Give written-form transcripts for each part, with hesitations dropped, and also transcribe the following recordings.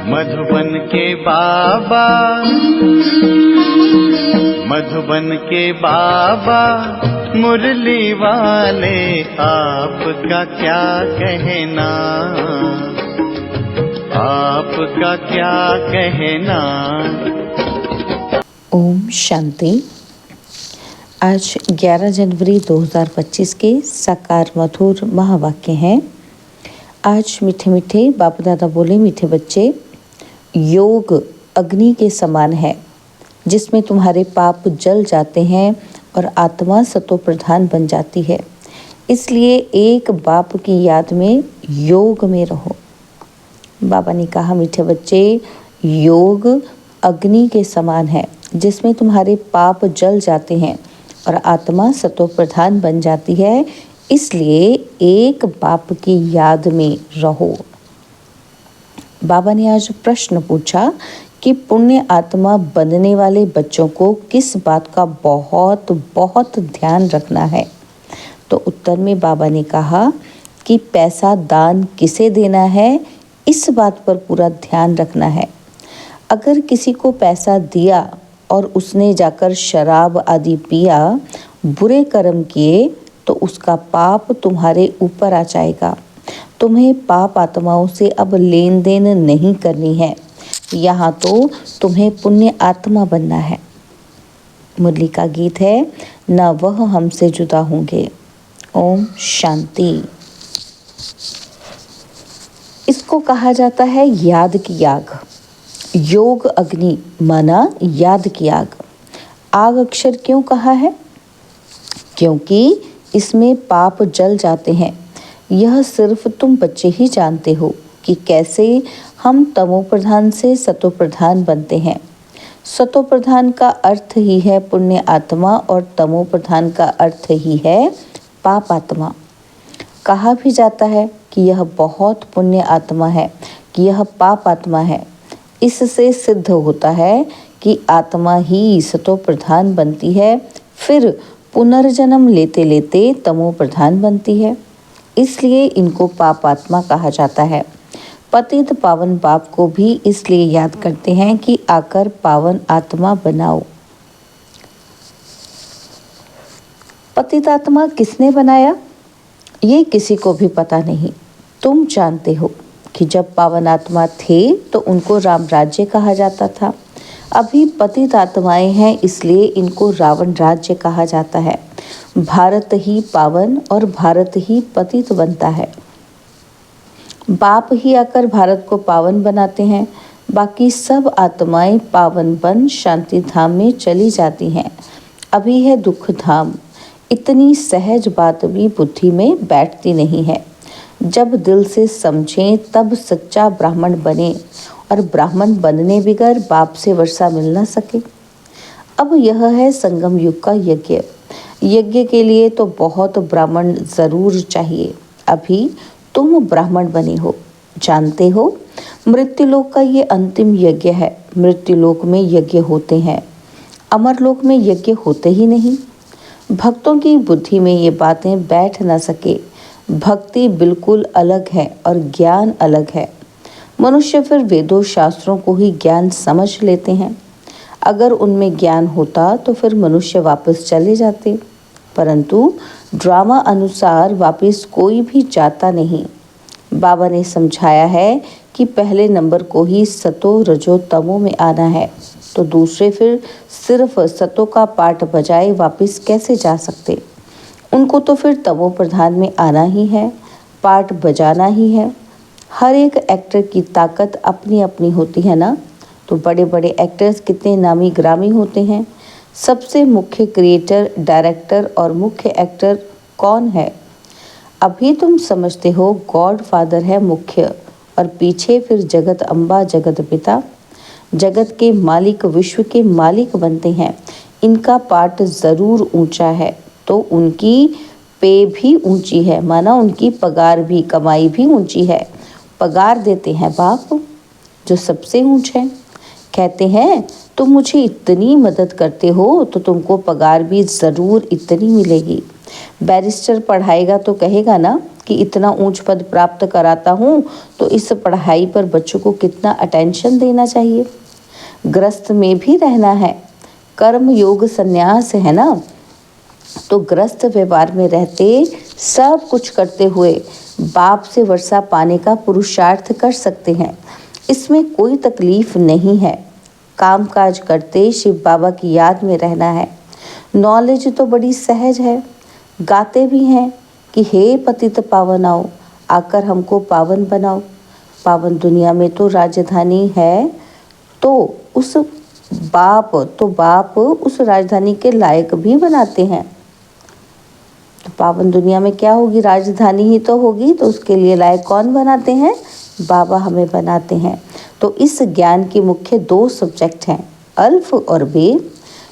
मधुबन के बाबा, मधुबन के बाबा मुरली वाले, आपका क्या कहना, आपका क्या कहना। ओम शांति। आज 11 जनवरी 2025 के साकार मधुर महावाक्य हैं। आज मीठे मीठे बाप दादा बोले, मीठे बच्चे, योग अग्नि के समान है जिसमें तुम्हारे पाप जल जाते हैं और आत्मा सतो प्रधान बन जाती है। इसलिए एक बाप की याद में योग में रहो। बाबा ने कहा, मीठे बच्चे, योग अग्नि के समान है जिसमें तुम्हारे पाप जल जाते हैं और आत्मा सतो प्रधान बन जाती है। इसलिए एक बाप की याद में रहो। बाबा ने आज प्रश्न पूछा कि पुण्य आत्मा बनने वाले बच्चों को किस बात का बहुत बहुत ध्यान रखना है। तो उत्तर में बाबा ने कहा कि पैसा दान किसे देना है, इस बात पर पूरा ध्यान रखना है। अगर किसी को पैसा दिया और उसने जाकर शराब आदि पिया, बुरे कर्म किए, तो उसका पाप तुम्हारे ऊपर आ जाएगा। तुम्हें पाप आत्माओं से अब लेन देन नहीं करनी है। यहाँ तो तुम्हें पुण्य आत्मा बनना है। मुरली का गीत है, न वह हमसे जुदा होंगे। ओम शांति। इसको कहा जाता है याद की आग। योग अग्नि माना याद की आग। आग अक्षर क्यों कहा है? क्योंकि इसमें पाप जल जाते हैं। यह सिर्फ तुम बच्चे ही जानते हो कि कैसे हम तमो प्रधान से सतो प्रधान बनते हैं। सतो प्रधान का अर्थ ही है पुण्य आत्मा और तमो प्रधान का अर्थ ही है पाप आत्मा। कहा भी जाता है कि यह बहुत पुण्य आत्मा है, कि यह पाप आत्मा है। इससे सिद्ध होता है कि आत्मा ही सतो प्रधान बनती है, फिर पुनर्जन्म लेते लेते तमो प्रधान बनती है। इसलिए इनको पाप आत्मा कहा जाता है। पतित पावन बाप को भी इसलिए याद करते हैं कि आकर पावन आत्मा बनाओ। पतित आत्मा किसने बनाया, ये किसी को भी पता नहीं। तुम जानते हो कि जब पावन आत्मा थे तो उनको राम राज्य कहा जाता था। अभी पतित आत्माएं हैं, इसलिए इनको रावण राज्य कहा जाता है। भारत ही पावन और भारत ही पतित बनता है। बाप ही आकर भारत को पावन बनाते हैं। बाकी सब आत्माएं पावन बन शांति धाम में चली जाती हैं। अभी है दुख धाम। इतनी सहज बात भी बुद्धि में बैठती नहीं है। जब दिल से समझें तब सच्चा ब्राह्मण बने, और ब्राह्मण बनने बिगर बाप से वर्षा मिल ना सके। अब यह है संगम युग का यज्ञ। यज्ञ के लिए तो बहुत ब्राह्मण जरूर चाहिए। अभी तुम ब्राह्मण बने हो, जानते हो। मृत्युलोक का ये अंतिम यज्ञ है। मृत्युलोक में यज्ञ होते हैं, अमरलोक में यज्ञ होते ही नहीं। भक्तों की बुद्धि में ये बातें बैठ ना सके। भक्ति बिल्कुल अलग है और ज्ञान अलग है। मनुष्य फिर वेदों शास्त्रों को ही ज्ञान समझ लेते हैं। अगर उनमें ज्ञान होता तो फिर मनुष्य वापस चले जाते, परंतु ड्रामा अनुसार वापस कोई भी जाता नहीं। बाबा ने समझाया है कि पहले नंबर को ही सतो रजो तमो में आना है, तो दूसरे फिर सिर्फ सतो का पाठ बजाए वापस कैसे जा सकते। उनको तो फिर तमो प्रधान में आना ही है, पाठ बजाना ही है। हर एक एक्टर की ताकत अपनी अपनी होती है ना। तो बड़े बड़े एक्टर्स कितने नामी ग्रामी होते हैं। सबसे मुख्य क्रिएटर, डायरेक्टर और मुख्य एक्टर कौन है? अभी तुम समझते हो गॉड फादर है मुख्य, और पीछे फिर जगत अम्बा, जगत पिता, जगत के मालिक, विश्व के मालिक बनते हैं। इनका पाठ ज़रूर ऊंचा है, तो उनकी पे भी ऊंची है, माना उनकी पगार भी, कमाई भी ऊंची है। पगार देते हैं बाप जो सबसे ऊंचे हैं। कहते हैं तुम मुझे इतनी मदद करते हो तो तुमको पगार भी ज़रूर इतनी मिलेगी। बैरिस्टर पढ़ाएगा तो कहेगा ना कि इतना ऊंच पद प्राप्त कराता हूँ तो इस पढ़ाई पर बच्चों को कितना अटेंशन देना चाहिए। ग्रस्त में भी रहना है, कर्म योग संन्यास है ना, तो ग्रस्त व्यवहार में रहते सब कुछ करते हुए बाप से वर्षा पाने का पुरुषार्थ कर सकते हैं। इसमें कोई तकलीफ नहीं है। काम काज करते शिव बाबा की याद में रहना है। नॉलेज तो बड़ी सहज है। गाते भी हैं कि हे पतित पावन आओ, आकर हमको पावन बनाओ। पावन दुनिया में तो राजधानी है, तो बाप उस राजधानी के लायक भी बनाते हैं। तो पावन दुनिया में क्या होगी, राजधानी ही तो होगी, तो उसके लिए लायक कौन बनाते हैं, बाबा हमें बनाते हैं। तो इस ज्ञान की मुख्य 2 सब्जेक्ट हैं, अल्फ और बे।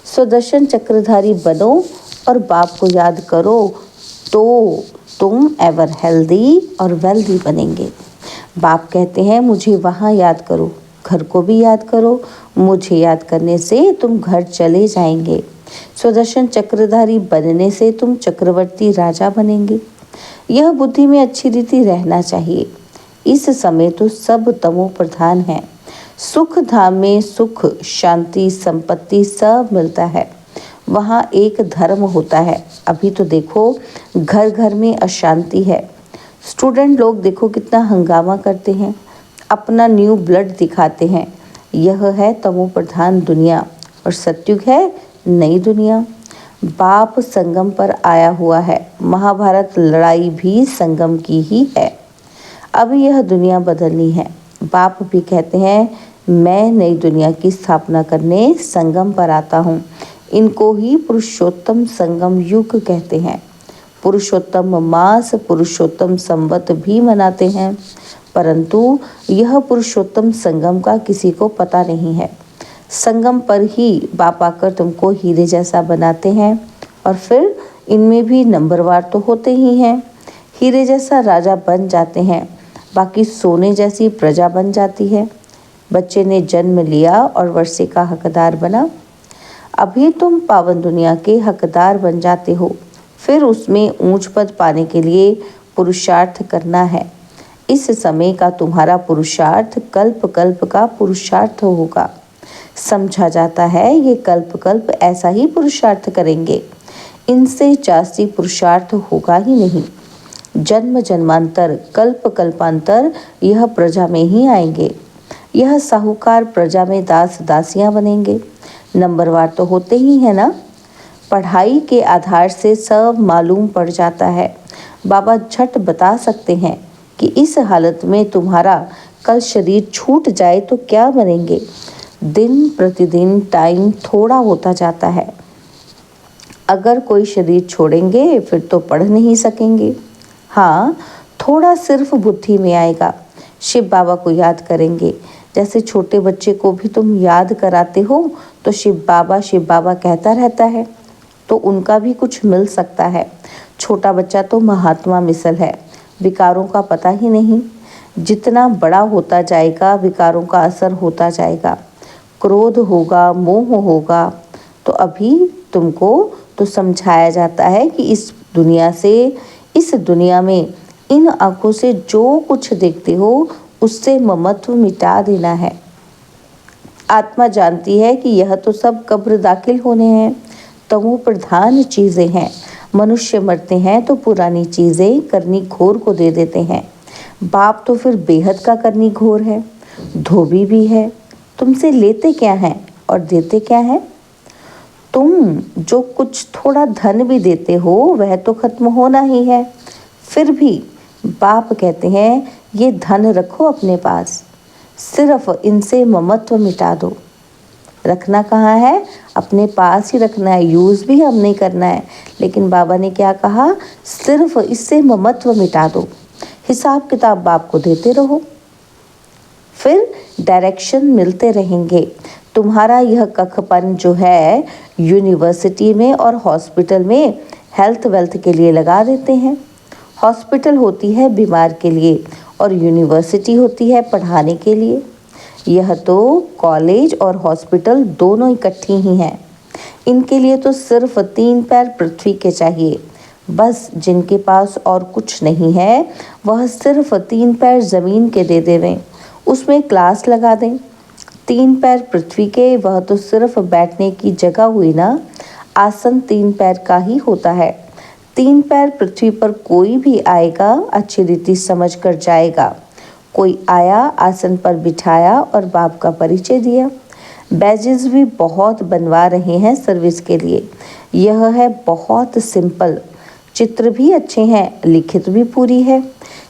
सुदर्शन चक्रधारी बनो और बाप को याद करो तो तुम एवर हेल्दी और वेल्दी बनेंगे। बाप कहते हैं मुझे वहाँ याद करो, घर को भी याद करो, मुझे याद करने से तुम घर चले जाएंगे। सुदर्शन चक्रधारी बनने से तुम चक्रवर्ती राजा बनेंगे। यह बुद्धि में अच्छी रीति रहना चाहिए। इस समय तो सब तमो प्रधान है। सुख धाम में सुख, शांति, संपत्ति सब मिलता है। वहाँ एक धर्म होता है। अभी तो देखो घर घर में अशांति है। स्टूडेंट लोग देखो कितना हंगामा करते हैं, अपना न्यू ब्लड दिखाते हैं। यह है तमो प्रधान दुनिया और सत्युग है नई दुनिया। बाप संगम पर आया हुआ है। महाभारत लड़ाई भी संगम की ही है। अब यह दुनिया बदलनी है। बाप भी कहते हैं मैं नई दुनिया की स्थापना करने संगम पर आता हूँ। इनको ही पुरुषोत्तम संगम युग कहते हैं। पुरुषोत्तम मास, पुरुषोत्तम संवत भी मनाते हैं, परंतु यह पुरुषोत्तम संगम का किसी को पता नहीं है। संगम पर ही बाप आकर तुमको हीरे जैसा बनाते हैं और फिर इनमें भी नंबरवार तो होते ही हैं। हीरे जैसा राजा बन जाते हैं, बाकी सोने जैसी प्रजा बन जाती है। बच्चे ने जन्म लिया और वर्षे का हकदार बना। अभी तुम पावन दुनिया के हकदार बन जाते हो, फिर उसमें ऊंच पद पाने के लिए पुरुषार्थ करना है। इस समय का तुम्हारा पुरुषार्थ कल्प कल्प का पुरुषार्थ होगा। समझा जाता है ये कल्प कल्प ऐसा ही पुरुषार्थ करेंगे, इनसे जास्ती पुरुषार्थ होगा ही नहीं। जन्म जन्मांतर कल्प कल्पांतर यह प्रजा में ही आएंगे। यह साहूकार प्रजा में दास दासियां बनेंगे। नंबरवार तो होते ही है ना। पढ़ाई के आधार से सब मालूम पड़ जाता है। बाबा झट बता सकते हैं कि इस हालत में तुम्हारा कल शरीर छूट जाए तो क्या बनेंगे। दिन प्रतिदिन टाइम थोड़ा होता जाता है। अगर कोई शरीर छोड़ेंगे फिर तो पढ़ नहीं सकेंगे। हाँ, थोड़ा सिर्फ बुद्धि में आएगा। शिव बाबा को याद करेंगे। जैसे छोटे बच्चे को भी तुम याद कराते हो तो शिव बाबा कहता रहता है, तो उनका भी कुछ मिल सकता है। छोटा बच्चा तो महात्मा मिसल है, विकारों का पता ही नहीं। जितना बड़ा होता जाएगा विकारों का असर होता जाएगा। क्रोध होगा, मोह होगा। तो अभी तुमको तो समझाया जाता है कि इस दुनिया में इन आंखों से जो कुछ देखते हो उससे ममत्व मिटा देना है। आत्मा जानती है कि यह तो सब कब्र दाखिल होने हैं, तमो प्रधान चीज़ें हैं। मनुष्य मरते हैं तो पुरानी चीज़ें करनी घोर को दे देते हैं। बाप तो फिर बेहद का करनी घोर है, धोबी भी है। तुमसे लेते क्या हैं और देते क्या हैं। तुम जो कुछ थोड़ा धन भी देते हो वह तो खत्म होना ही है। फिर भी बाप कहते हैं ये धन रखो अपने पास, सिर्फ इनसे ममत्व मिटा दो। रखना कहाँ है, अपने पास ही रखना है, यूज़ भी हम नहीं करना है। लेकिन बाबा ने क्या कहा, सिर्फ इससे ममत्व मिटा दो। हिसाब किताब बाप को देते रहो, फिर डायरेक्शन मिलते रहेंगे। तुम्हारा यह कखपन जो है यूनिवर्सिटी में और हॉस्पिटल में हेल्थ वेल्थ के लिए लगा देते हैं। हॉस्पिटल होती है बीमार के लिए और यूनिवर्सिटी होती है पढ़ाने के लिए। यह तो कॉलेज और हॉस्पिटल दोनों इकट्ठी ही हैं। इनके लिए तो सिर्फ 3 पैर पृथ्वी के चाहिए। बस जिनके पास और कुछ नहीं है वह सिर्फ 3 पैर ज़मीन के दे देवें, उसमें क्लास लगा दें। 3 पैर पृथ्वी के, वह तो सिर्फ बैठने की जगह हुई ना। आसन 3 पैर का ही होता है। 3 पैर पृथ्वी पर कोई भी आएगा अच्छी रीति समझ कर जाएगा। कोई आया, आसन पर बिठाया और बाप का परिचय दिया। बैजेस भी बहुत बनवा रहे हैं सर्विस के लिए। यह है बहुत सिंपल। चित्र भी अच्छे हैं, लिखित भी पूरी है।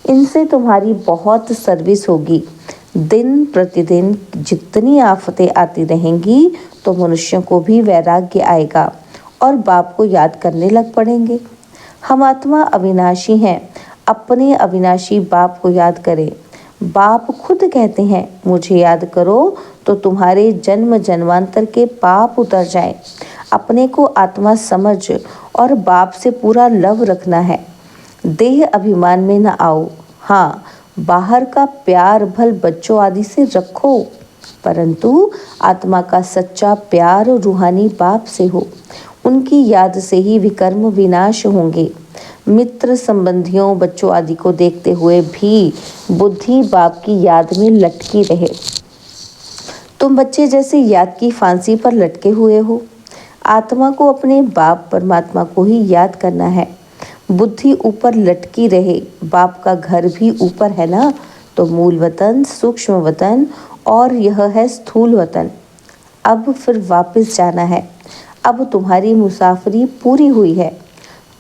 इनसे तुम्हारी बहुत सर्विस होगी। दिन प्रतिदिन जितनी आफतें आती रहेंगी तो मनुष्यों को भी वैराग्य आएगा और बाप को याद करने लग पड़ेंगे। हम आत्मा अविनाशी हैं, अपने अविनाशी बाप को याद करें। बाप खुद कहते हैं, मुझे याद करो तो तुम्हारे जन्म जन्मांतर के पाप उतर जाएं। अपने को आत्मा समझ और बाप से पूरा लव रखना है। देह अभिमान में न आओ। हाँ, बाहर का प्यार भल बच्चों आदि से रखो, परंतु आत्मा का सच्चा प्यार रूहानी बाप से हो। उनकी याद से ही विकर्म विनाश होंगे। मित्र संबंधियों बच्चों आदि को देखते हुए भी बुद्धि बाप की याद में लटकी रहे। तुम बच्चे जैसे याद की फांसी पर लटके हुए हो। आत्मा को अपने बाप परमात्मा को ही याद करना है। बुद्धि ऊपर लटकी रहे। बाप का घर भी ऊपर है ना, तो मूल वतन, सूक्ष्म वतन और यह है स्थूल वतन। अब फिर वापस जाना है। अब तुम्हारी मुसाफरी पूरी हुई है।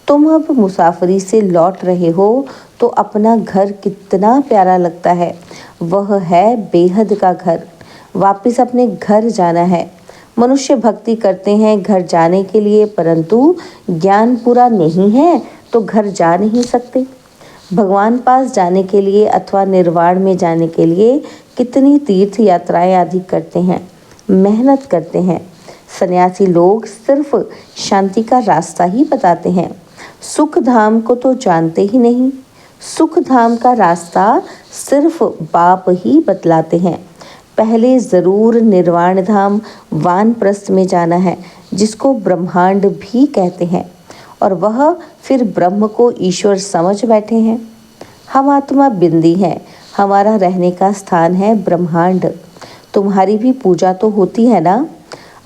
तुम अब मुसाफरी से लौट रहे हो तो अपना घर कितना प्यारा लगता है। वह है बेहद का घर। वापस अपने घर जाना है। मनुष्य भक्ति करते हैं घर जाने के लिए, परंतु ज्ञान पूरा नहीं है तो घर जा नहीं सकते। भगवान पास जाने के लिए अथवा निर्वाण में जाने के लिए कितनी तीर्थ यात्राएं आदि करते हैं, मेहनत करते हैं। सन्यासी लोग सिर्फ शांति का रास्ता ही बताते हैं, सुख धाम को तो जानते ही नहीं। सुख धाम का रास्ता सिर्फ बाप ही बतलाते हैं। पहले ज़रूर निर्वाण धाम वानप्रस्थ में जाना है, जिसको ब्रह्मांड भी कहते हैं, और वह फिर ब्रह्म को ईश्वर समझ बैठे हैं। हम आत्मा बिंदी हैं, हमारा रहने का स्थान है ब्रह्मांड। तुम्हारी भी पूजा तो होती है ना।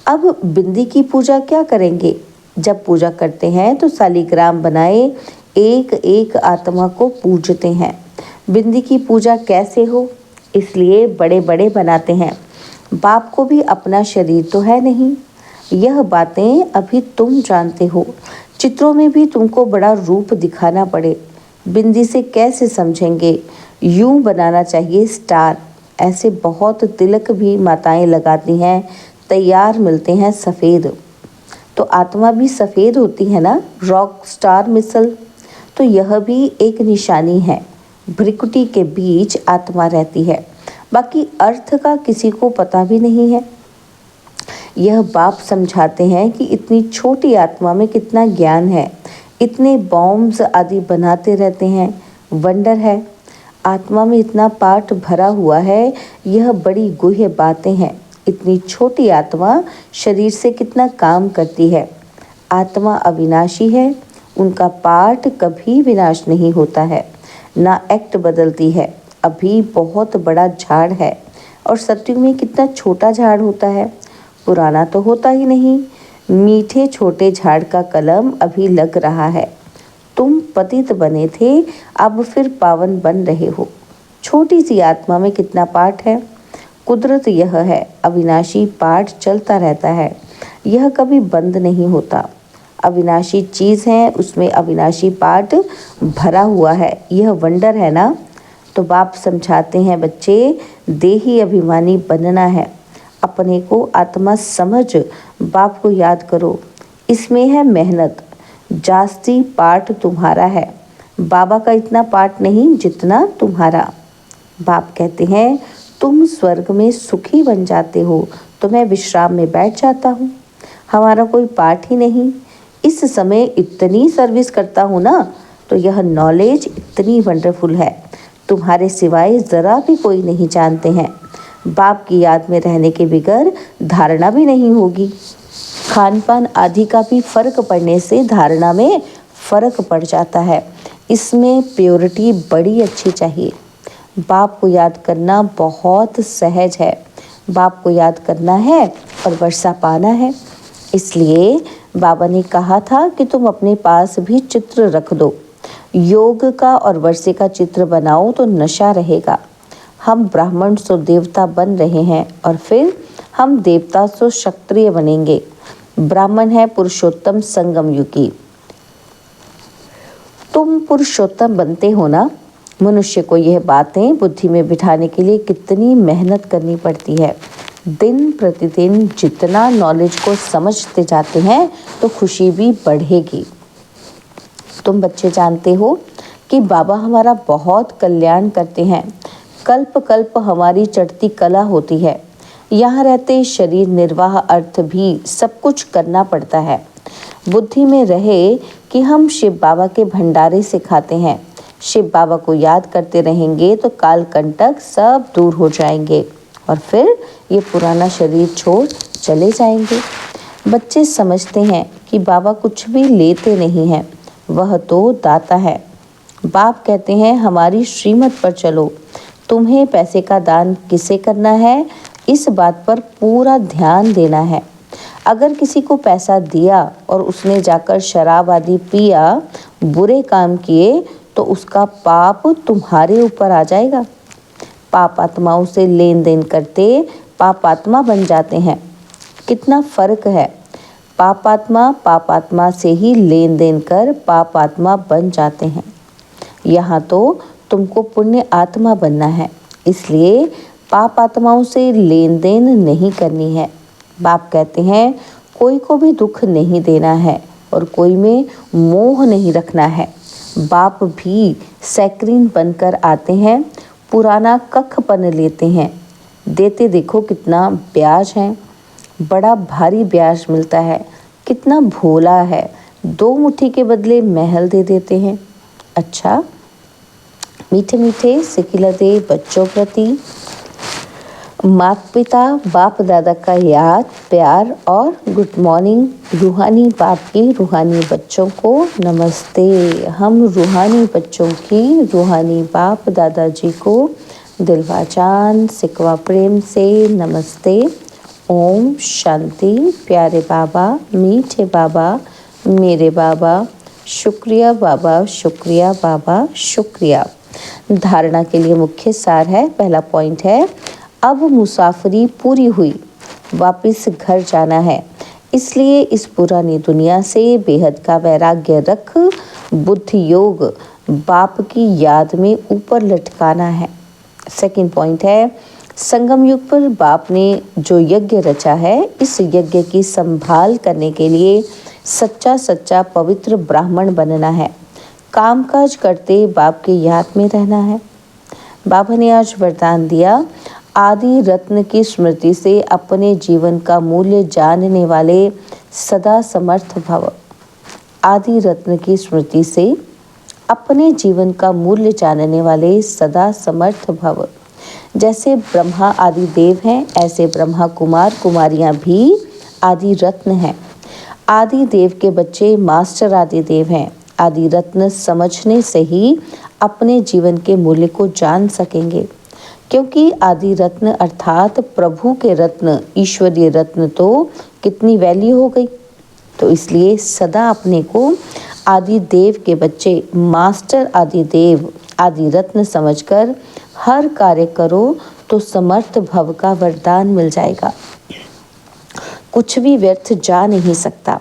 अब बिंदी की पूजा क्या करेंगे? जब पूजा करते हैं तो शालिग्राम बनाए एक एक आत्मा को पूजते हैं। बिंदी की पूजा कैसे हो, इसलिए बड़े बड़े बनाते हैं। बाप को भी अपना शरीर तो है नहीं। यह बातें अभी तुम जानते हो। चित्रों में भी तुमको बड़ा रूप दिखाना पड़े। बिंदी से कैसे समझेंगे? यूं बनाना चाहिए स्टार। ऐसे बहुत तिलक भी माताएं लगाती हैं, तैयार मिलते हैं सफ़ेद। तो आत्मा भी सफ़ेद होती है ना, रॉक स्टार मिसल। तो यह भी एक निशानी है। भ्रिकुटी के बीच आत्मा रहती है, बाकी अर्थ का किसी को पता भी नहीं है। यह बाप समझाते हैं कि इतनी छोटी आत्मा में कितना ज्ञान है। इतने बॉम्ब्स आदि बनाते रहते हैं, वंडर है। आत्मा में इतना पाठ भरा हुआ है, यह बड़ी गुह्य बातें हैं। इतनी छोटी आत्मा शरीर से कितना काम करती है। आत्मा अविनाशी है, उनका पाठ कभी विनाश नहीं होता है, ना एक्ट बदलती है। अभी बहुत बड़ा झाड़ है और सत्युग में कितना छोटा झाड़ होता है, पुराना तो होता ही नहीं। मीठे छोटे झाड़ का कलम अभी लग रहा है। तुम पतित बने थे, अब फिर पावन बन रहे हो। छोटी सी आत्मा में कितना पाठ है। कुदरत यह है, अविनाशी पाठ चलता रहता है, यह कभी बंद नहीं होता। अविनाशी चीज़ है, उसमें अविनाशी पाठ भरा हुआ है। यह वंडर है ना। तो बाप समझाते हैं, बच्चे देही अभिमानी बनना है। अपने को आत्मा समझ बाप को याद करो। इसमें है मेहनत। जास्ती पाठ तुम्हारा है, बाबा का इतना पाठ नहीं जितना तुम्हारा। बाप कहते हैं, तुम स्वर्ग में सुखी बन जाते हो तो मैं विश्राम में बैठ जाता हूँ। हमारा कोई पाठ ही नहीं। इस समय इतनी सर्विस करता हूँ ना, तो यह नॉलेज इतनी वंडरफुल है, तुम्हारे सिवाय ज़रा भी कोई नहीं जानते हैं। बाप की याद में रहने के बगैर धारणा भी नहीं होगी। खान पान आदि का भी फर्क पड़ने से धारणा में फर्क पड़ जाता है। इसमें प्योरिटी बड़ी अच्छी चाहिए। बाप को याद करना बहुत सहज है। बाप को याद करना है और वर्षा पाना है। इसलिए बाबा ने कहा था कि तुम अपने पास भी चित्र रख दो। योग का और वर्षे का चित्र बनाओ तो नशा रहेगा। हम ब्राह्मण सो देवता बन रहे हैं और फिर हम देवता सो क्षत्रिय बनेंगे। ब्राह्मण है पुरुषोत्तम संगम युगी। तुम पुरुषोत्तम बनते हो ना। मनुष्य को यह बातें बुद्धि में बिठाने के लिए कितनी मेहनत करनी पड़ती है। दिन प्रतिदिन जितना नॉलेज को समझते जाते हैं तो खुशी भी बढ़ेगी। तुम बच्चे जानते हो कि बाबा हमारा बहुत कल्याण करते हैं। कल्प कल्प हमारी चढ़ती कला होती है। यहाँ रहते शरीर निर्वाह अर्थ भी सब कुछ करना पड़ता है। बुद्धि में रहे कि हम शिव बाबा के भंडारे से खाते हैं। शिव बाबा को याद करते रहेंगे तो काल कंटक सब दूर हो जाएंगे और फिर ये पुराना शरीर छोड़ चले जाएंगे। बच्चे समझते हैं कि बाबा कुछ भी लेते नहीं हैं, वह तो दाता है। बाप कहते हैं हमारी श्रीमत पर चलो। तुम्हें पैसे का दान किसे करना है, इस बात पर पूरा ध्यान देना है। अगर किसी को पैसा दिया और उसने जाकर शराब आदि पिया, बुरे काम किए, तो उसका पाप तुम्हारे ऊपर आ जाएगा। पाप आत्माओं से लेन देन करते पाप आत्मा बन जाते हैं। कितना फर्क है। पाप आत्मा से ही लेन देन कर पाप आत्मा बन जाते हैं। यहाँ तो तुमको पुण्य आत्मा बनना है, इसलिए पाप आत्माओं से लेन देन नहीं करनी है। बाप कहते हैं कोई को भी दुख नहीं देना है और कोई में मोह नहीं रखना है। बाप भी सैक्रीन बनकर आते हैं, पुराना कखपन लेते हैं। देते देखो कितना ब्याज है, बड़ा भारी ब्याज मिलता है। कितना भोला है, 2 मुट्ठी के बदले महल दे देते हैं। अच्छा, मीठे मीठे सिखिलते बच्चों प्रति माता पिता बाप दादा का याद प्यार और गुड मॉर्निंग। रूहानी बाप की रूहानी बच्चों को नमस्ते। हम रूहानी बच्चों की रूहानी बाप दादाजी को दिलवा जान सिकवा प्रेम से नमस्ते। ओम शांति। प्यारे बाबा, मीठे बाबा, मेरे बाबा, शुक्रिया बाबा, शुक्रिया बाबा, शुक्रिया। धारणा के लिए मुख्य सार है। पहला पॉइंट है, अब मुसाफरी पूरी हुई, वापस घर जाना है। इसलिए इस पुरानी दुनिया से बेहद का वैराग्य रख बुद्धि योग बाप की याद में ऊपर लटकाना है। सेकंड पॉइंट है, संगम युग पर बाप ने जो यज्ञ रचा है, इस यज्ञ की संभाल करने के लिए सच्चा पवित्र ब्राह्मण बनना है। कामकाज करते बाप की याद में रहना है। बाबा ने आज वरदान दिया, आदि रत्न की स्मृति से अपने जीवन का मूल्य जानने वाले सदा समर्थ भव। आदि रत्न की स्मृति से अपने जीवन का मूल्य जानने वाले सदा समर्थ भव। जैसे ब्रह्मा आदि देव हैं, ऐसे ब्रह्मा कुमार कुमारियां भी आदि रत्न हैं। आदि देव के बच्चे मास्टर आदि देव हैं। आदि रत्न समझने से ही अपने जीवन के मूल्य को जान सकेंगे, क्योंकि आदि रत्न अर्थात प्रभु के रत्न, ईश्वरीय रत्न तो कितनी वैल्यू हो गई। तो इसलिए सदा अपने को आदि देव के बच्चे, मास्टर आदि देव, आदि रत्न समझकर हर कार्य करो तो समर्थ भव का वरदान मिल जाएगा। कुछ भी व्यर्थ जा नहीं सकता।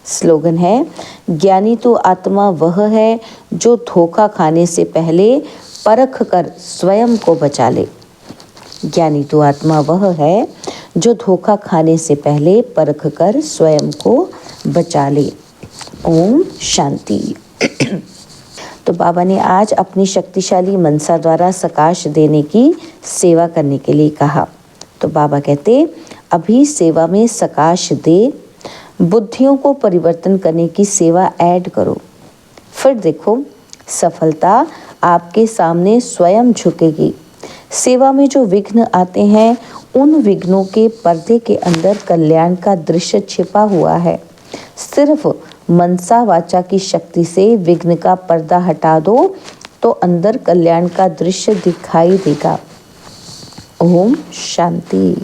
स्लोगन है, ज्ञानी तो आत्मा वह है जो धोखा खाने से पहले परख कर स्वयं को बचा ले। ज्ञानी तो आत्मा वह है जो धोखा खाने से पहले परख कर स्वयं को बचा ले। ओम शांति। तो बाबा ने आज अपनी शक्तिशाली मनसा द्वारा सकाश देने की सेवा करने के लिए कहा। तो बाबा कहते, अभी सेवा में सकाश दे, बुद्धियों को परिवर्तन करने की सेवा ऐड करो। फिर देखो, सफलता आपके सामने स्वयं झुकेगी। सेवा में जो विघ्न आते हैं, उन विघ्नों के पर्दे के अंदर कल्याण का दृश्य छिपा हुआ है। सिर्फ मनसा वाचा की शक्ति से विघ्न का पर्दा हटा दो तो अंदर कल्याण का दृश्य दिखाई देगा। ओम शांति।